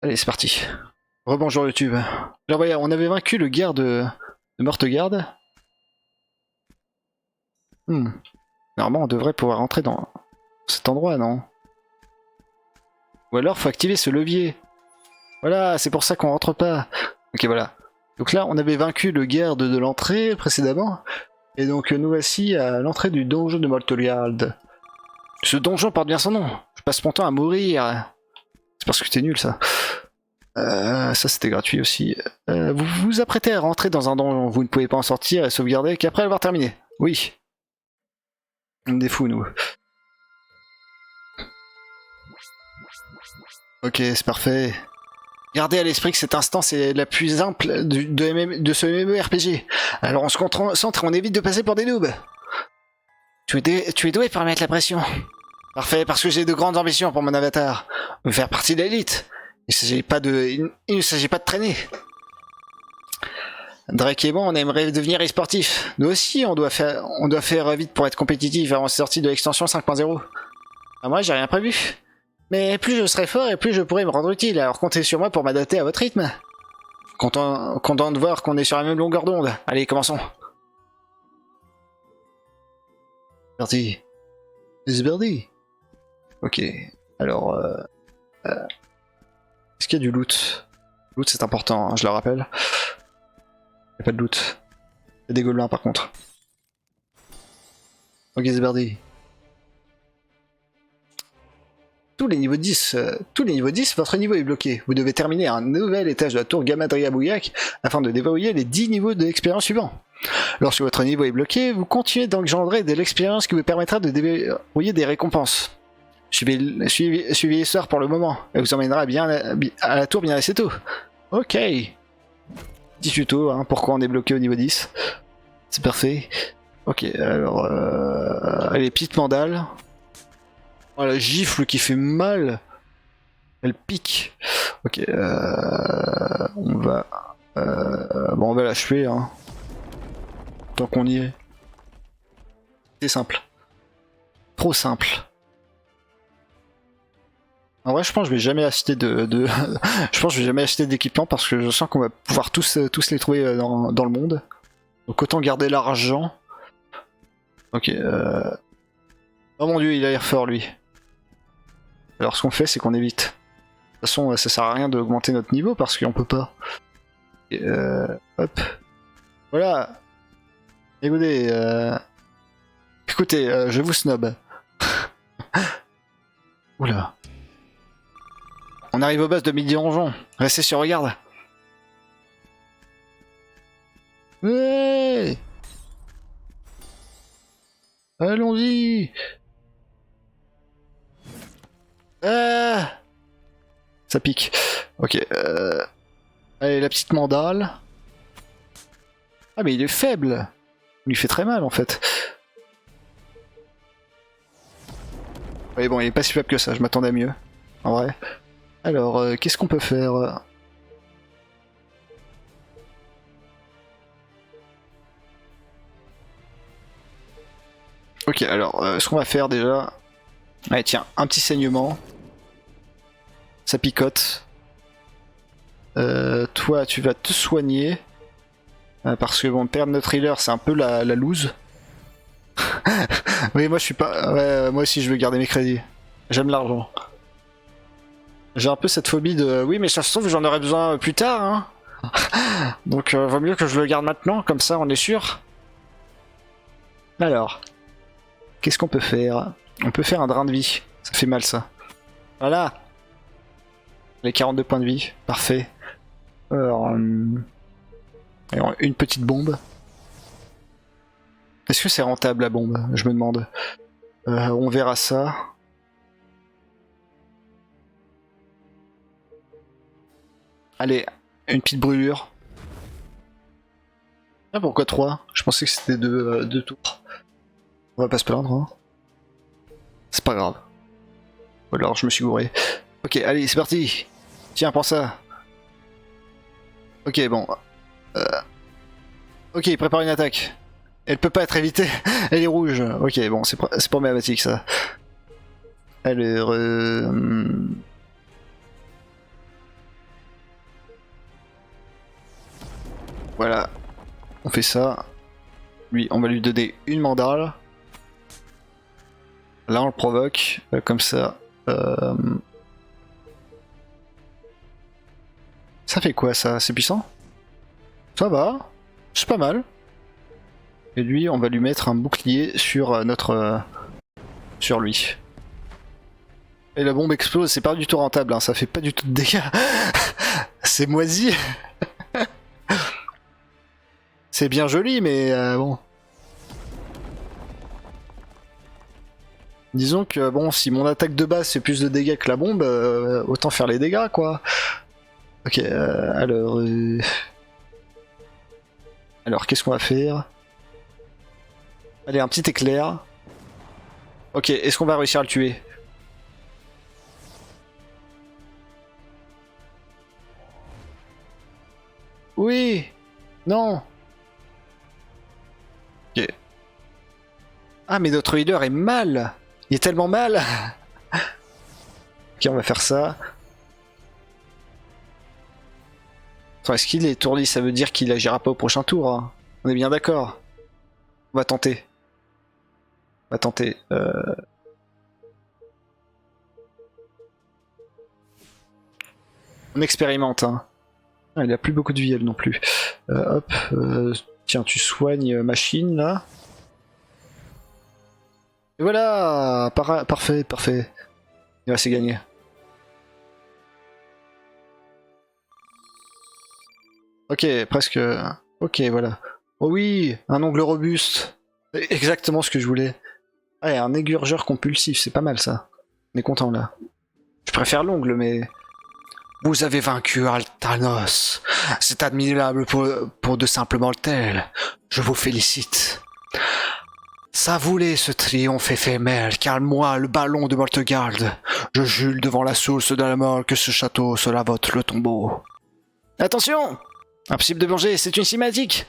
Allez, c'est parti. Rebonjour YouTube. Alors voilà, on avait vaincu le guerre de Mortegarde. Normalement, on devrait pouvoir rentrer dans cet endroit, non? Ou alors, faut activer ce levier. Voilà, c'est pour ça qu'on rentre pas. Ok, voilà. Donc là, on avait vaincu le guerre de l'entrée précédemment. Et donc, nous voici à l'entrée du donjon de Mortegarde. Ce donjon porte bien son nom. Je passe mon temps à mourir. C'est parce que t'es nul, ça. Ça c'était gratuit aussi. Vous vous apprêtez à rentrer dans un donjon, vous ne pouvez pas en sortir et sauvegarder qu'après avoir terminé. Oui. On est des fous, nous. Ok, c'est parfait. Gardez à l'esprit que cet instant c'est la plus simple de ce MMORPG. Alors on se concentre et on évite de passer pour des noobs. Tu es doué pour mettre la pression. Parfait, parce que j'ai de grandes ambitions pour mon avatar. Faire partie de l'élite. Il ne s'agit pas de traîner. Drake et moi, on aimerait devenir e-sportif. Nous aussi, on doit faire vite pour être compétitif avant la sortie de l'extension 5.0. Moi, j'ai rien prévu. Mais plus je serai fort et plus je pourrai me rendre utile, alors comptez sur moi pour m'adapter à votre rythme. Content de voir qu'on est sur la même longueur d'onde. Allez, commençons. Parti. C'est parti. Ok. Alors, est-ce qu'il y a du loot? Loot, c'est important, hein, je le rappelle. Y'a pas de loot. Y'a des gobelins par contre. Ok, c'est parti. Tous les niveaux 10, votre niveau est bloqué. Vous devez terminer un nouvel étage de la tour Gamadria Bouillac afin de déverrouiller les 10 niveaux de l'expérience suivants. Lorsque votre niveau est bloqué, vous continuez d'engendrer de l'expérience qui vous permettra de déverrouiller des récompenses. Suivez l'histoire pour le moment, elle vous emmènera bien à la tour bien assez tôt. Ok. Petit tuto, hein, pourquoi on est bloqué au niveau 10. C'est parfait. Ok, alors... allez, petite mandale. Oh, la gifle qui fait mal. Elle pique. Ok, on va... bon, on va l'achever, hein. Tant qu'on y est. C'est simple. Trop simple. En vrai, je pense que je vais jamais acheter je pense que je vais jamais acheter d'équipement parce que je sens qu'on va pouvoir tous les trouver dans le monde. Donc autant garder l'argent. Ok. Oh mon dieu, il a l'air fort lui. Alors ce qu'on fait, c'est qu'on évite. De toute façon, ça sert à rien d'augmenter notre niveau parce qu'on peut pas. Et, hop. Voilà. Écoutez, je vous snob. Oula. On arrive au boss de Midi Donjon. Restez sur regarde. Ouais. Allons-y. Ah. Ça pique. Ok. Allez, la petite mandale. Ah mais il est faible. Il lui fait très mal en fait. Oui bon, il est pas si faible que ça. Je m'attendais à mieux. En vrai. Alors, qu'est-ce qu'on peut faire? Ok, alors, ce qu'on va faire déjà... Allez, tiens, un petit saignement. Ça picote. Toi, tu vas te soigner. Parce que, bon, perdre notre healer, c'est un peu la loose. Oui, moi, je suis pas... Ouais, moi aussi, je veux garder mes crédits. J'aime l'argent. J'ai un peu cette phobie de... Oui, mais ça se trouve, j'en aurai besoin plus tard, hein. Donc, vaut mieux que je le garde maintenant, comme ça, on est sûr. Alors, qu'est-ce qu'on peut faire? On peut faire un drain de vie. Ça fait mal, ça. Voilà. Les 42 points de vie. Parfait. Alors, une petite bombe. Est-ce que c'est rentable, la bombe? Je me demande. On verra ça. Allez, une petite brûlure. Ah, pourquoi 3? Je pensais que c'était 2 tours. On va pas se plaindre, hein. C'est pas grave. Ou alors je me suis gouré. Ok, allez, c'est parti. Tiens, prends ça. Ok, bon. Ok, prépare une attaque. Elle peut pas être évitée. Elle est rouge. Ok, bon, c'est problématique ça. Alors... Voilà, on fait ça. Lui, on va lui donner une mandale. Là, on le provoque, comme ça. Ça fait quoi ça? C'est puissant? Ça va, c'est pas mal. Et lui, on va lui mettre un bouclier sur sur lui. Et la bombe explose, c'est pas du tout rentable, hein, ça fait pas du tout de dégâts. C'est moisi. C'est bien joli, mais bon. Disons que bon, si mon attaque de base fait plus de dégâts que la bombe, autant faire les dégâts, quoi. Ok, alors qu'est-ce qu'on va faire? Allez, un petit éclair. Ok, est-ce qu'on va réussir à le tuer? Oui. Non. Ok. Ah, mais notre healer est mal. Il est tellement mal. Ok, on va faire ça. Attends, est-ce qu'il est étourdi? Ça veut dire qu'il agira pas au prochain tour, hein. On est bien d'accord. On va tenter. On va tenter. On expérimente, hein. Ah, il a plus beaucoup de vie, elle non plus. Hop. Tiens, tu soignes machine, là. Et voilà. Parfait, parfait. Et là, c'est gagné. Ok, presque. Ok, voilà. Oh oui, un ongle robuste. Exactement ce que je voulais. Ah, et un égurgeur compulsif, c'est pas mal ça. On est content là. Je préfère l'ongle, mais... Vous avez vaincu Altanos. C'est admirable pour de simples mortels. Je vous félicite. Ça voulait ce triomphe éphémère, car moi, le ballon de Mortegarde, je jure devant la source de la mort que ce château sera votre le tombeau. Attention! Impossible de manger, c'est une cinématique!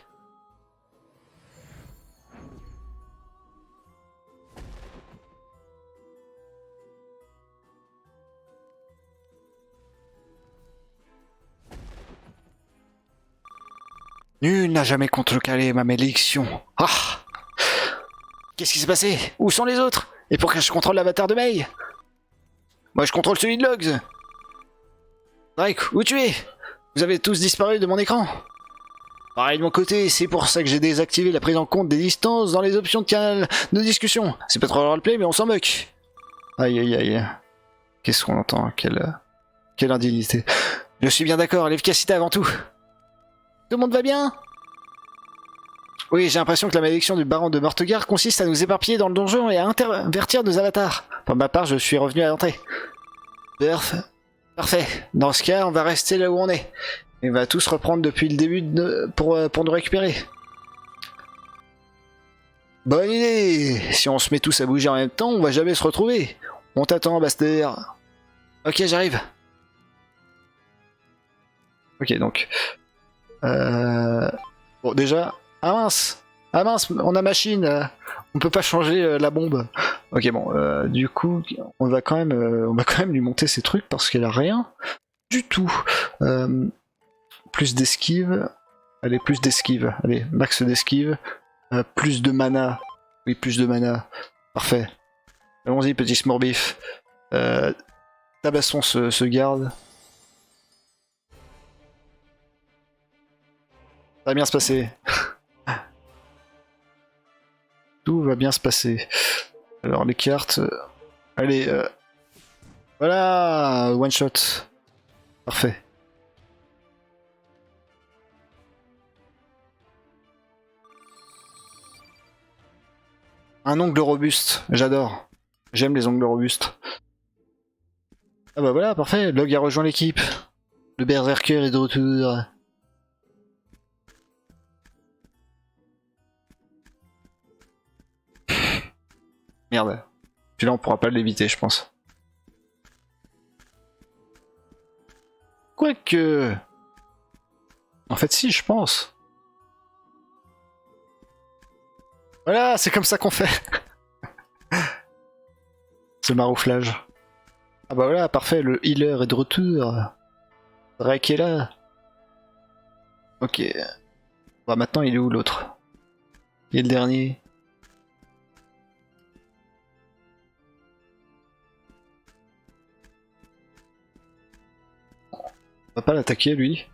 Nul n'a jamais contrecarré ma malédiction. Ah! Qu'est-ce qui s'est passé? Où sont les autres? Et pourquoi je contrôle l'avatar de Mei? Moi je contrôle celui de Logs. Drake, où tu es? Vous avez tous disparu de mon écran. Pareil de mon côté, c'est pour ça que j'ai désactivé la prise en compte des distances dans les options de canal de discussion. C'est pas trop roleplay, mais on s'en moque. Aïe aïe aïe. Qu'est-ce qu'on entend? Quelle indignité. Je suis bien d'accord, l'efficacité avant tout. Tout le monde va bien? Oui, j'ai l'impression que la malédiction du baron de Mortegar consiste à nous éparpiller dans le donjon et à intervertir nos avatars. Pour ma part, je suis revenu à l'entrée. Parfait. Dans ce cas, on va rester là où on est. Et on va tous reprendre depuis le début pour nous récupérer. Bonne idée! Si on se met tous à bouger en même temps, on va jamais se retrouver. On t'attend, Baster. Ok, j'arrive. Ok, donc... Bon, déjà... Ah mince! Ah mince, on a machine! On peut pas changer la bombe. Ok, bon, du coup, on va quand même lui monter ces trucs parce qu'elle a rien du tout. Plus d'esquive. Allez, plus d'esquive. Allez, max d'esquive. Plus de mana. Oui, plus de mana. Parfait. Allons-y, petit smorbif. Tabassons ce garde. Ça va bien se passer. Tout va bien se passer. Alors, les cartes... Allez, voilà, one shot. Parfait. Un ongle robuste, j'adore. J'aime les ongles robustes. Ah bah voilà, parfait, Log a rejoint l'équipe. Le berserker est de retour. Merde. Puis là on pourra pas l'éviter, je pense. Quoique... En fait si, je pense. Voilà, c'est comme ça qu'on fait. Ce marouflage. Ah bah voilà, parfait, le healer est de retour. Drake est là. Ok. Bah maintenant il est où l'autre? Il est le dernier. On va pas l'attaquer lui.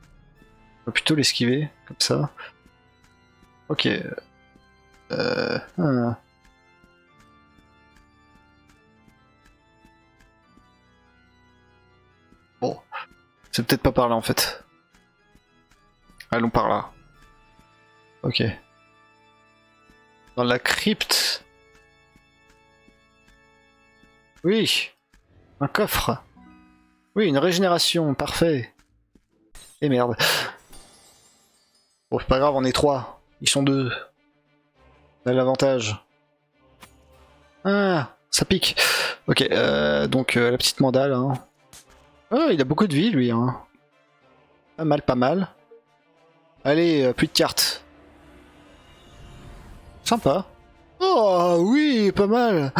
On va plutôt l'esquiver, comme ça. Ok. Ah. Bon. C'est peut-être pas par là en fait. Allons par là. Ok. Dans la crypte. Oui. Un coffre. Oui, une régénération. Parfait. Et merde. Bon, c'est pas grave, on est 3. Ils sont 2. On a l'avantage. Ah, ça pique. Ok, donc la petite mandale. Hein. Oh, il a beaucoup de vie lui. Hein. Pas mal, pas mal. Allez, plus de cartes. Sympa. Oh oui, pas mal.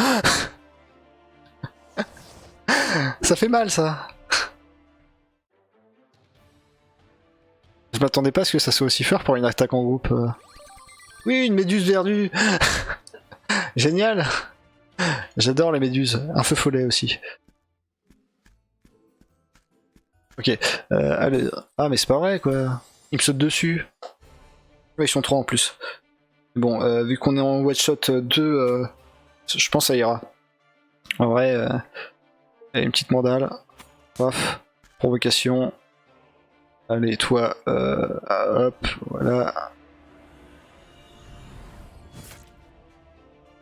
Ça fait mal ça. Je m'attendais pas à ce que ça soit aussi fort pour une attaque en groupe. Oui, une méduse verdue. Génial. J'adore les méduses. Un feu follet aussi. Ok. Allez. Ah mais c'est pas vrai quoi. Ils me sautent dessus. Ouais, ils sont 3 en plus. Bon, vu qu'on est en one shot 2, je pense que ça ira. En vrai, allez, une petite mandale. Paf. Provocation. Allez, toi, hop, voilà.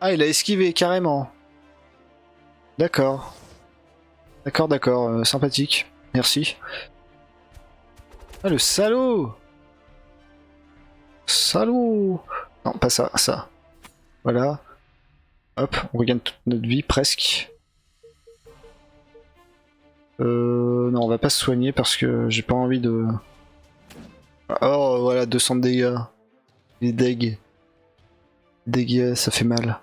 Ah, il a esquivé carrément. D'accord. D'accord, d'accord, sympathique. Merci. Ah, le salaud! Salaud! Non, pas ça, ça. Voilà. Hop, on regagne toute notre vie, presque. Non, on va pas se soigner parce que j'ai pas envie de... Oh, voilà, 200 de dégâts. Les dégâts. Dégâts, ça fait mal.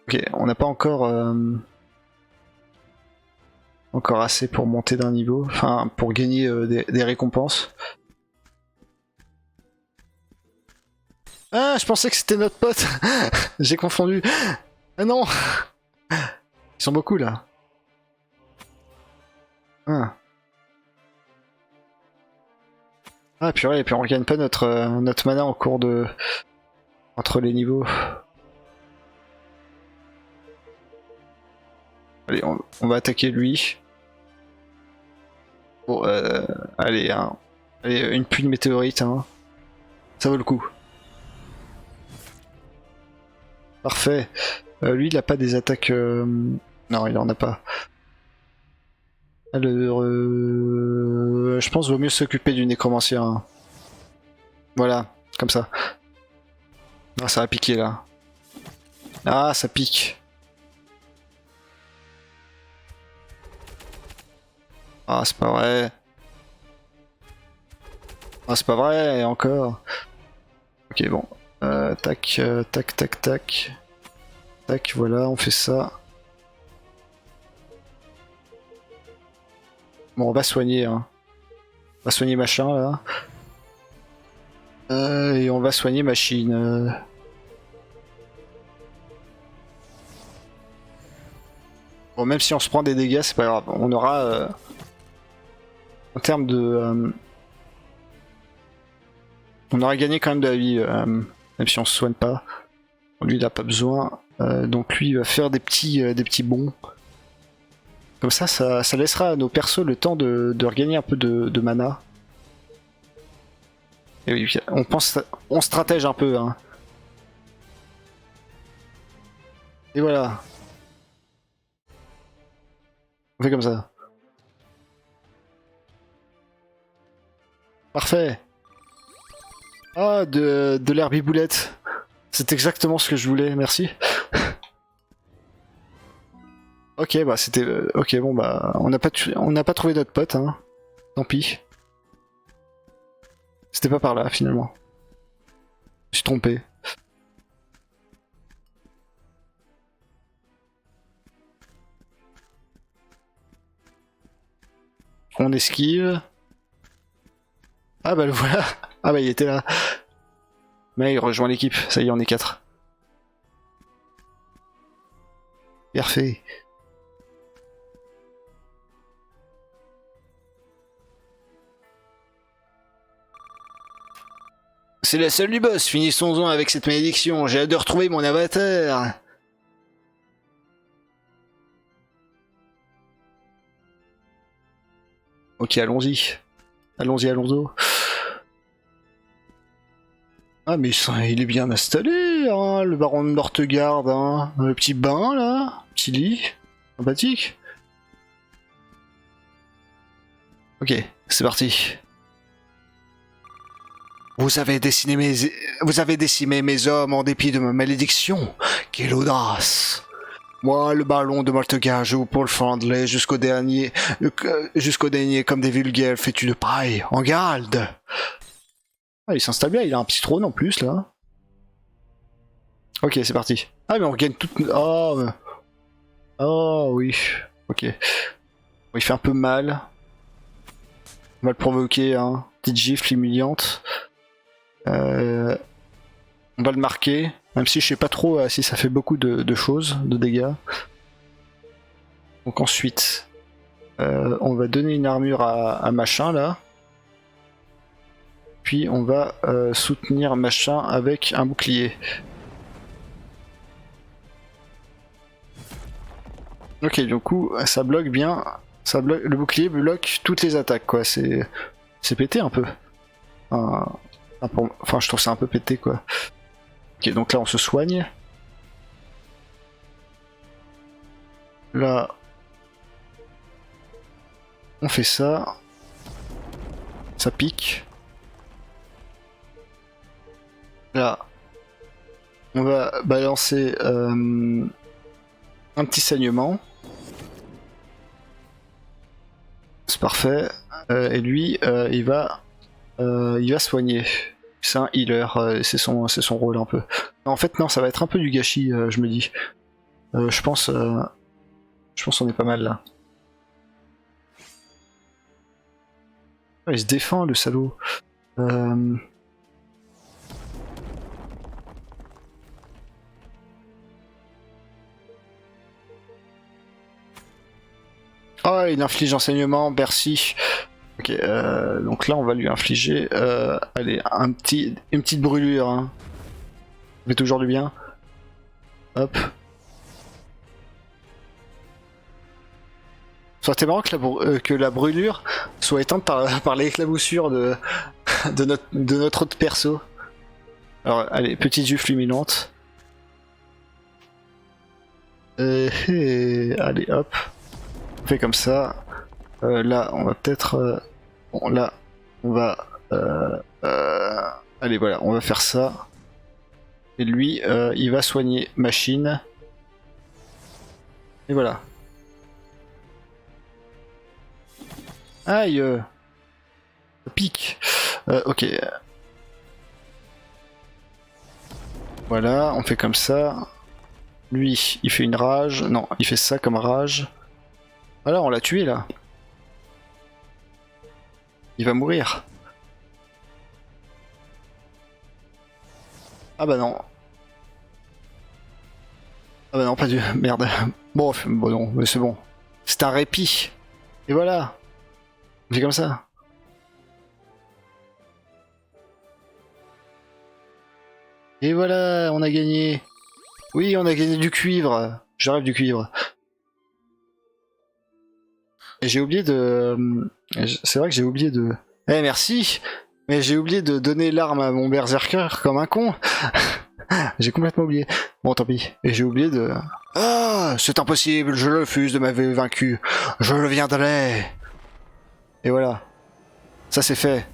Ok, on n'a pas encore... encore assez pour monter d'un niveau, enfin pour gagner des récompenses. Ah, je pensais que c'était notre pote. J'ai confondu. Ah non. Ils sont beaucoup là. Ah, ah purée, et puis on regagne pas notre mana en cours de... entre les niveaux. Allez, on va attaquer lui. Bon, allez, hein. Allez, une pluie de météorites, hein. Ça vaut le coup. Parfait. Lui, il a pas des attaques... Non, il en a pas. Alors, je pense qu'il vaut mieux s'occuper du nécromancien. Hein. Voilà, comme ça. Ah, ça va piquer là. Ah, ça pique. Ah, c'est pas vrai. Ah, c'est pas vrai, encore. Ok, bon. Tac, tac, tac, tac. Tac, voilà, on fait ça. Bon, on va soigner, hein. On va soigner machin, là. Et on va soigner machine. Bon, même si on se prend des dégâts, c'est pas grave. On aura... en termes de... on aura gagné quand même de la vie, même si on se soigne pas. Lui, il a pas besoin. Donc lui, il va faire des petits bonds. Comme ça laissera à nos persos le temps de regagner un peu de mana. Et oui, on stratège un peu. Hein. Et voilà. On fait comme ça. Parfait. Ah, de l'herbiboulette. C'est exactement ce que je voulais, merci. Ok, bah c'était... ok, bon bah... On n'a pas trouvé notre pote, hein. Tant pis. C'était pas par là, finalement. Je me suis trompé. On esquive. Ah bah le voilà. Ah bah il était là. Mais il rejoint l'équipe, ça y est, on est 4. Parfait. C'est la seule du boss, finissons-en avec cette malédiction, j'ai hâte de retrouver mon avatar. Ok, allons-y. Allons-y, allons-y. Ah mais il est bien installé, hein, le baron de Mortegarde, hein. Le petit bain là, petit lit, sympathique. Ok, c'est parti. Vous avez décimé mes hommes en dépit de ma malédiction. Quelle audace! Moi, le ballon de Mortegarde, je vous pourfendrai jusqu'au dernier comme des vulgaires fétus de paille, en garde. Ah, il s'installe bien, il a un petit trône en plus là. Ok, c'est parti. Ah, mais on gagne toute. Oh, mais... oh oui. Ok. Bon, il fait un peu mal. On va le provoquer, hein. Petite gifle humiliante. On va le marquer, même si je sais pas trop si ça fait beaucoup de choses, de dégâts. Donc ensuite, on va donner une armure à machin là. Puis on va soutenir machin avec un bouclier. Ok, du coup, ça bloque bien. Le bouclier bloque toutes les attaques, quoi. C'est pété un peu. Enfin, je trouve ça un peu pété, quoi. Ok, donc là, on se soigne. Là, on fait ça. Ça pique. Là, on va balancer un petit saignement. C'est parfait. Et lui, il va soigner. C'est un healer, c'est son rôle un peu. En fait, non, ça va être un peu du gâchis, je me dis. Je pense on est pas mal là. Ah, il se défend, le salaud. Oh, il inflige enseignement, merci. Ok, donc là on va lui infliger, allez, une petite brûlure. Hein. Ça fait toujours du bien. Hop. Ça aurait été marrant que la brûlure soit éteinte par l'éclaboussure de notre autre perso. Alors, allez, petite jufle luminante. Allez, hop. On fait comme ça. Là, on va peut-être... bon, là, on va... allez, voilà, on va faire ça. Et lui, il va soigner machine. Et voilà. Aïe, ça pique. Ok. Voilà, on fait comme ça. Lui, il fait une rage. Non, il fait ça comme rage. Voilà, on l'a tué là. Il va mourir. Ah bah non. Ah bah non, pas du... Merde. Bon non, mais c'est bon. C'est un répit. Et voilà. On fait comme ça. Et voilà, on a gagné. Oui, on a gagné du cuivre. Je rêve du cuivre. Et j'ai oublié de... C'est vrai que j'ai oublié de... Eh merci. Mais j'ai oublié de donner l'arme à mon berserker comme un con. J'ai complètement oublié. Bon, tant pis. Et j'ai oublié de... Ah, c'est impossible, je refuse de m'avoir vaincu. Je reviendrai. Et voilà. Ça c'est fait.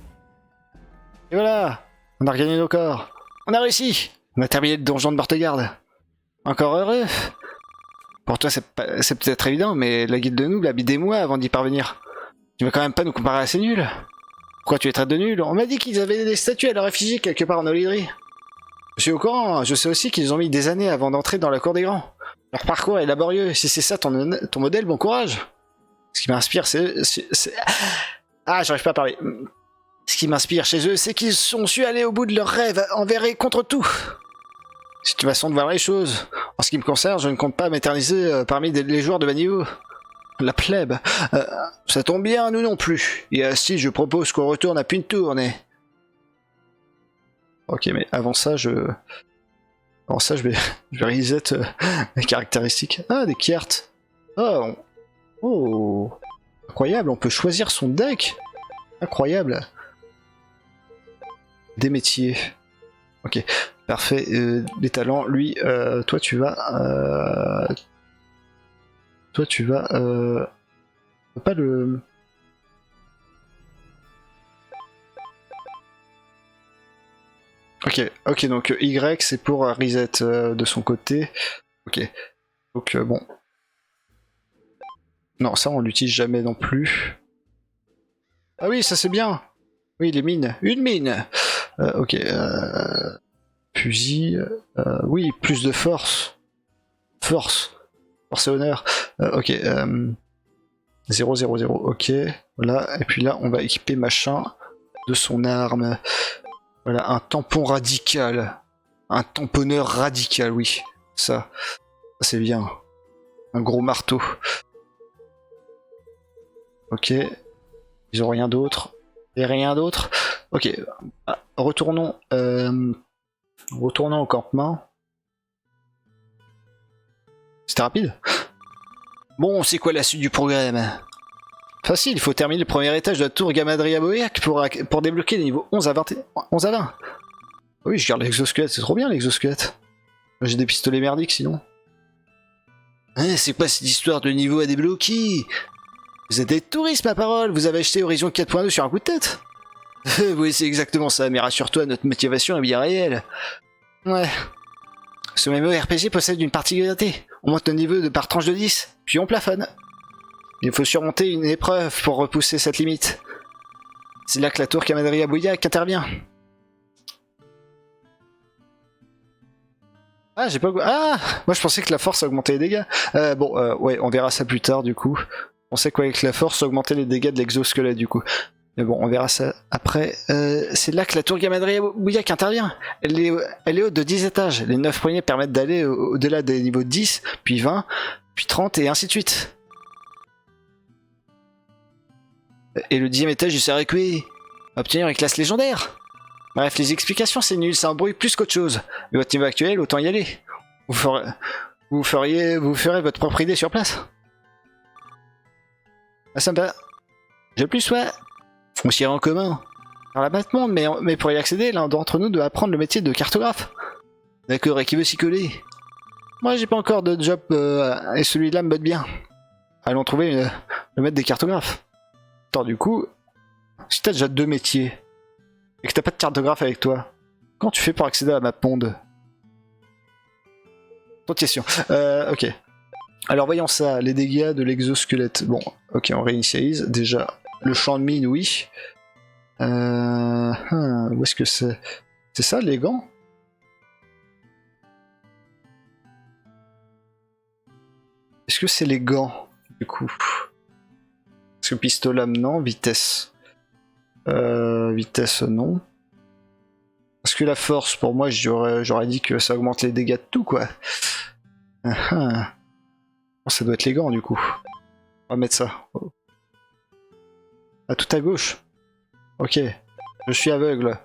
Et voilà. On a regagné nos corps. On a réussi. On a terminé le donjon de Mortegarde. Encore heureux. Pour toi c'est peut-être évident, mais la guilde de Noob a mis des mois avant d'y parvenir. Tu vas quand même pas nous comparer à ces nuls. Pourquoi tu es traité de nul? On m'a dit qu'ils avaient des statues à leur effigie quelque part en Olydrie. Je suis au courant, je sais aussi qu'ils ont mis des années avant d'entrer dans la cour des grands. Leur parcours est laborieux, si c'est ça ton modèle, bon courage. Ce qui m'inspire, c'est... Ah, j'arrive pas à parler. Ce qui m'inspire chez eux, c'est qu'ils ont su aller au bout de leurs rêves envers et contre tout. C'est une façon de voir les choses. En ce qui me concerne, je ne compte pas m'éterniser parmi les joueurs de bas niveau. La plèbe. Ça tombe bien, nous non plus. Et ainsi, je propose qu'on retourne à Puntourne et... Ok, mais avant ça, je vais reset mes caractéristiques. Ah, des cartes. Oh. Oh. Incroyable, on peut choisir son deck. Incroyable. Des métiers. Ok, parfait. Les talents, lui, toi tu vas... Toi tu vas... Pas le... Ok, donc Y c'est pour reset de son côté. Ok, donc bon. Non, ça on l'utilise jamais non plus. Ah oui, ça c'est bien. Oui, les mines. Une mine. Ok. Fusil. Oui, plus de force. Force. Force et honneur. Ok. 0, 0, 0. Ok. Voilà. Et puis là, on va équiper machin de son arme. Voilà, un tampon radical. Un tamponneur radical, oui. Ça c'est bien. Un gros marteau. Ok. Ils ont rien d'autre. Et rien d'autre. Ok. Retournons. Retournons au campement. C'était rapide. Bon, c'est quoi la suite du programme? Facile, il faut terminer le premier étage de la tour Gamadria Boyac pour débloquer les niveaux 11 à 20. 11 à 20. Oui, je garde l'exosquelette, c'est trop bien l'exosquelette. J'ai des pistolets merdiques sinon. Hein, c'est quoi cette histoire de niveau à débloquer? Vous êtes des touristes, ma parole. Vous avez acheté Horizon 4.2 sur un coup de tête. Oui, c'est exactement ça, mais rassure-toi, notre motivation est bien réelle. Ouais. Ce MMORPG possède une particularité. On monte le niveau de par tranche de 10, puis on plafonne. Il faut surmonter une épreuve pour repousser cette limite. C'est là que la tour Gamadria Boyac intervient. Ah, j'ai pas... Ah, moi je pensais que la force augmentait les dégâts. Ouais, on verra ça plus tard du coup. On sait qu'avec la force augmentait les dégâts de l'exosquelette du coup. Mais bon, on verra ça après. C'est là que la tour Gamadria Boyac intervient. Elle est haute de 10 étages. Les 9 premiers permettent d'aller au-delà des niveaux de 10, puis 20, puis 30 et ainsi de suite. Et le 10e étage, il sert à quoi? Obtenir une classe légendaire. Bref, les explications c'est nul, ça embrouille plus qu'autre chose. Mais votre niveau actuel, autant y aller. Vous ferez votre propre idée sur place. Ah, sympa. J'ai plus, ouais. Foncier en commun. Par l'abattement, mais pour y accéder, l'un d'entre nous doit apprendre le métier de cartographe. D'accord, et qui veut s'y coller? Moi, j'ai pas encore de job, et celui-là me botte bien. Allons trouver le maître des cartographes. Attends, du coup, si t'as déjà 2 métiers, et que t'as pas de cartographe avec toi, comment tu fais pour accéder à la map monde? Autre question. Ok. Alors voyons ça, les dégâts de l'exosquelette. Bon, ok, on réinitialise. Déjà, le champ de mine, oui. Où est-ce que c'est? C'est ça, les gants? Est-ce que c'est les gants, du coup? Parce que pistolet, non. Vitesse. Vitesse, non. Parce que la force, pour moi, j'aurais dit que ça augmente les dégâts de tout, quoi. Ça doit être les gants, du coup. On va mettre ça. Ah, tout à gauche. Ok. Je suis aveugle.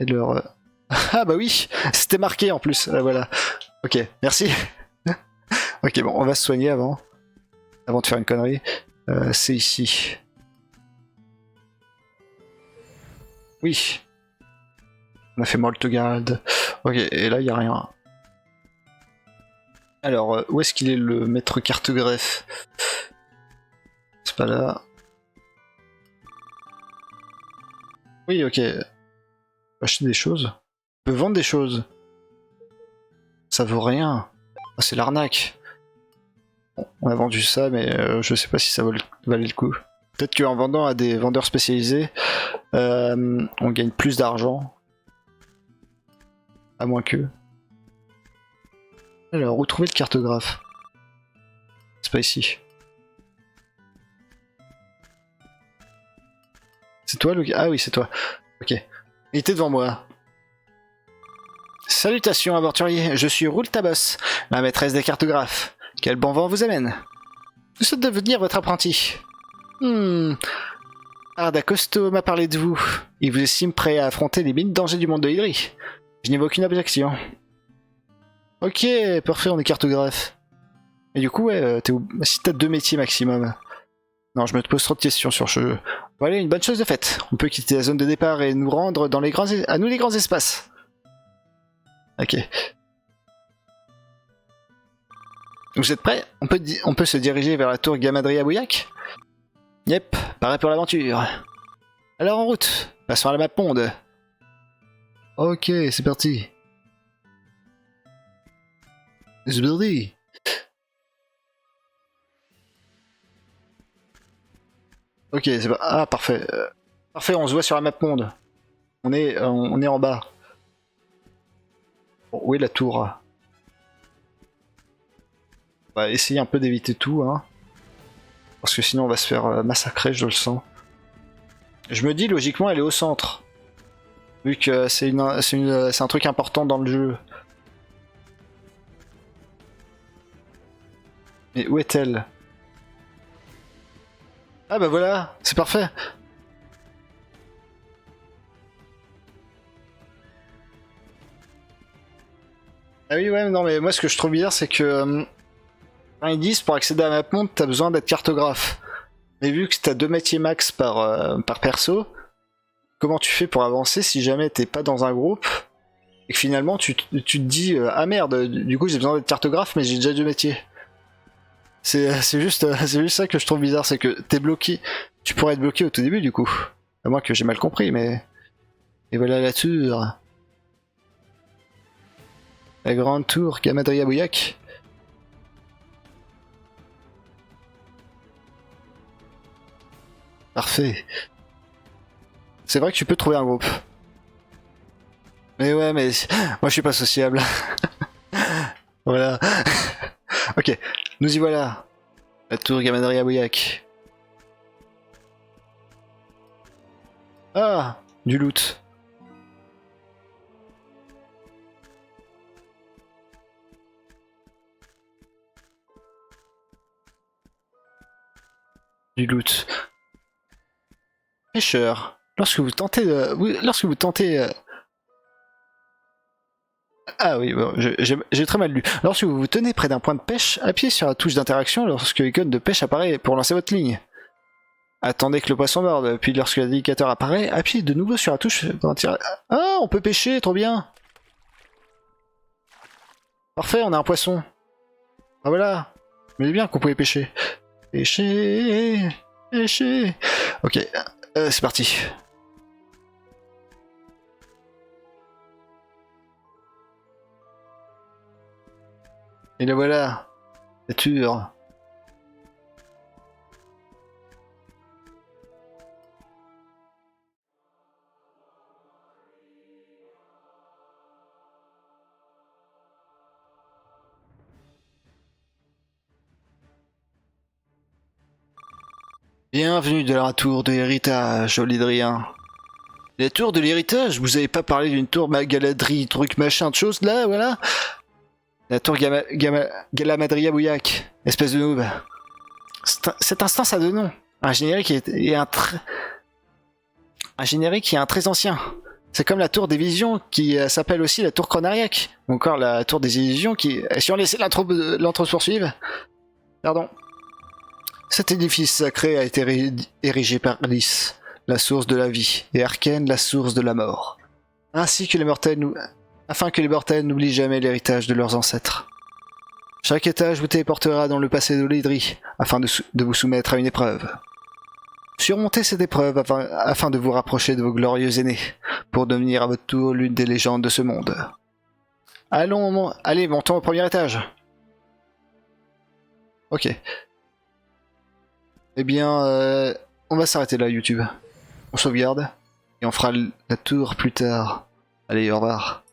Et leur... Ah bah oui, c'était marqué en plus. Voilà. Ok, merci. Ok, bon, on va se soigner avant de faire une connerie. C'est ici. Oui. On a fait Moltegarde. Ok, et là, il n'y a rien. Alors, où est-ce qu'il est le maître carte-greffe? C'est pas là. Oui, ok. On peut acheter des choses. On peut vendre des choses. Ça vaut rien. Ah, c'est l'arnaque. Bon, on a vendu ça, mais je sais pas si ça valait le coup. Peut-être qu'en vendant à des vendeurs spécialisés, on gagne plus d'argent. À moins que... Alors, où trouver le cartographe? C'est pas ici. C'est toi, Luke? Ah oui, c'est toi. Ok. Il était devant moi. Salutations, aventuriers. Je suis Rouletabos, la maîtresse des cartographes. Quel bon vent vous amène? Je souhaite devenir votre apprenti. Arda Costo m'a parlé de vous. Il vous estime prêt à affronter les mille dangers du monde de Hydri. Je n'y vois aucune objection. Ok, parfait, on est cartographe. Et du coup, ouais, si t'as 2 métiers maximum. Non, je me pose trop de questions sur ce jeu. Voilà, une bonne chose de faite. On peut quitter la zone de départ et nous rendre dans les grands à nous les grands espaces. Ok. Vous êtes prêts? On peut se diriger vers la tour Gamadria Bouillac? Yep, pareil pour l'aventure. Alors en route, passons à la map monde. Ok, c'est parti. C'est parti. Ok, c'est pas... Ah, parfait. Parfait, on se voit sur la map monde. On est en bas. Bon, où est la tour? On va essayer un peu d'éviter tout, hein. Parce que sinon on va se faire massacrer, je le sens. Je me dis, logiquement, elle est au centre. Vu que c'est un truc important dans le jeu. Mais où est-elle? Ah bah voilà, c'est parfait. Ah oui, ouais, non, mais moi ce que je trouve bizarre, c'est que quand ils disent pour accéder à MapMonde, t'as besoin d'être cartographe. Mais vu que t'as 2 métiers max par perso, comment tu fais pour avancer si jamais t'es pas dans un groupe et que finalement tu te dis ah merde, du coup j'ai besoin d'être cartographe, mais j'ai déjà 2 métiers. C'est juste ça que je trouve bizarre, c'est que t'es bloqué. Tu pourrais être bloqué au tout début du coup. À moins que j'ai mal compris, mais. Et voilà la tour. La grande tour Gamadria Bouillac. Parfait. C'est vrai que tu peux trouver un groupe. Mais ouais, mais moi je suis pas sociable. Voilà. Ok, nous y voilà. La tour Gamadria Bouillac. Ah, du loot. Du loot. Pêcheur. Lorsque vous tentez Ah oui, bon, j'ai très mal lu. Lorsque vous vous tenez près d'un point de pêche, appuyez sur la touche d'interaction lorsque l'icône de pêche apparaît pour lancer votre ligne. Attendez que le poisson morde, puis lorsque l'indicateur apparaît, appuyez de nouveau sur la touche pour en tirer. Ah, on peut pêcher, trop bien. Parfait, on a un poisson. Ah voilà. Mais bien qu'on pouvait pêcher. Pêcher, pêcher. Ok, c'est parti. Et le voilà. C'est sûr. Bienvenue dans la tour de l'héritage, Olydrien. La tour de l'héritage? Vous avez pas parlé d'une tour galadrie, truc machin de choses là, voilà? La tour Galamadria Bouillac, espèce de noob. Cette instance a deux noms. Un générique et un générique et un très ancien. C'est comme la tour des visions qui s'appelle aussi la tour Chronariac. Ou encore la tour des illusions qui... Si on laissait l'intro se poursuivre... Pardon. Cet édifice sacré a été érigé par Lys, la source de la vie, et Arken, la source de la mort. Ainsi que les mortels afin que les mortels n'oublient jamais l'héritage de leurs ancêtres. Chaque étage vous téléportera dans le passé de l'Hydri, afin de vous soumettre à une épreuve. Surmontez cette épreuve afin de vous rapprocher de vos glorieux aînés, pour devenir à votre tour l'une des légendes de ce monde. Allez, montons au premier étage. Ok. Eh bien, on va s'arrêter là, YouTube. On sauvegarde, et on fera la tour plus tard. Allez, au revoir.